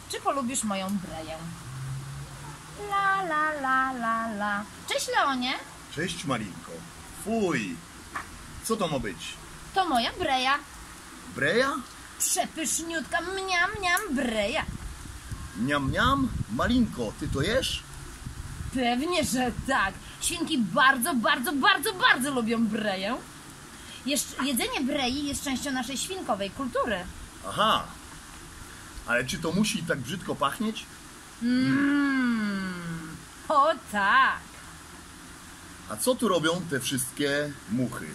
czy polubisz moją breję? La, la, la, la, la. Cześć, Leonie. Cześć, Malinko. Fuj. Co to ma być? To moja breja. Breja? Przepyszniutka, mniam, mniam, breja. Niam, niam? Malinko, ty to jesz? Pewnie, że tak. Świnki bardzo, bardzo, bardzo, bardzo lubią breję. Jedzenie brei jest częścią naszej świnkowej kultury. Aha. Ale czy to musi tak brzydko pachnieć? O tak. A co tu robią te wszystkie muchy?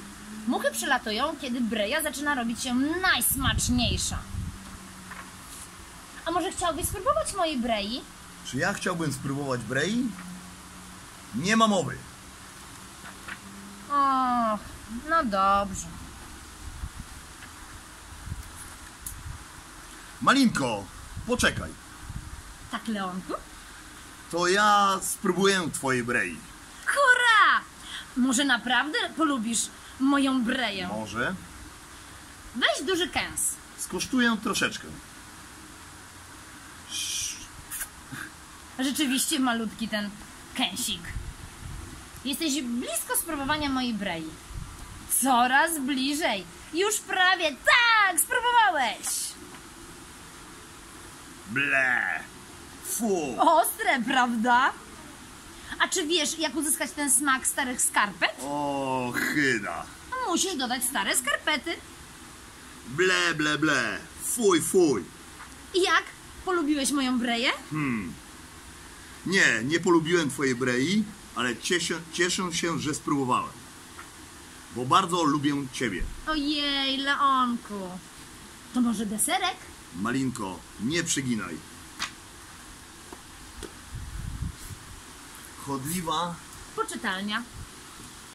Muchy przylatują, kiedy breja zaczyna robić się najsmaczniejsza. A może chciałbyś spróbować mojej brei? Czy ja chciałbym spróbować brei? Nie ma mowy. Och, no dobrze. Malinko, poczekaj. Tak, Leonku? To ja spróbuję twojej brei. Hurra! Może naprawdę polubisz moją breję? Może? Weź duży kęs. Skosztuję troszeczkę. Rzeczywiście malutki ten kęsik. Jesteś blisko spróbowania mojej brei. Coraz bliżej. Już prawie. Tak, spróbowałeś. Ble. Fu. Ostre, prawda? A czy wiesz, jak uzyskać ten smak starych skarpet? O, chyda. Musisz dodać stare skarpety. Ble, ble, ble. Fuj, fuj. I jak? Polubiłeś moją breję? Nie polubiłem twojej brei, ale cieszę się, że spróbowałem. Bo bardzo lubię ciebie. Ojej, Leonku. To może deserek? Malinko, nie przyginaj. Chodliwa Poczytalnia.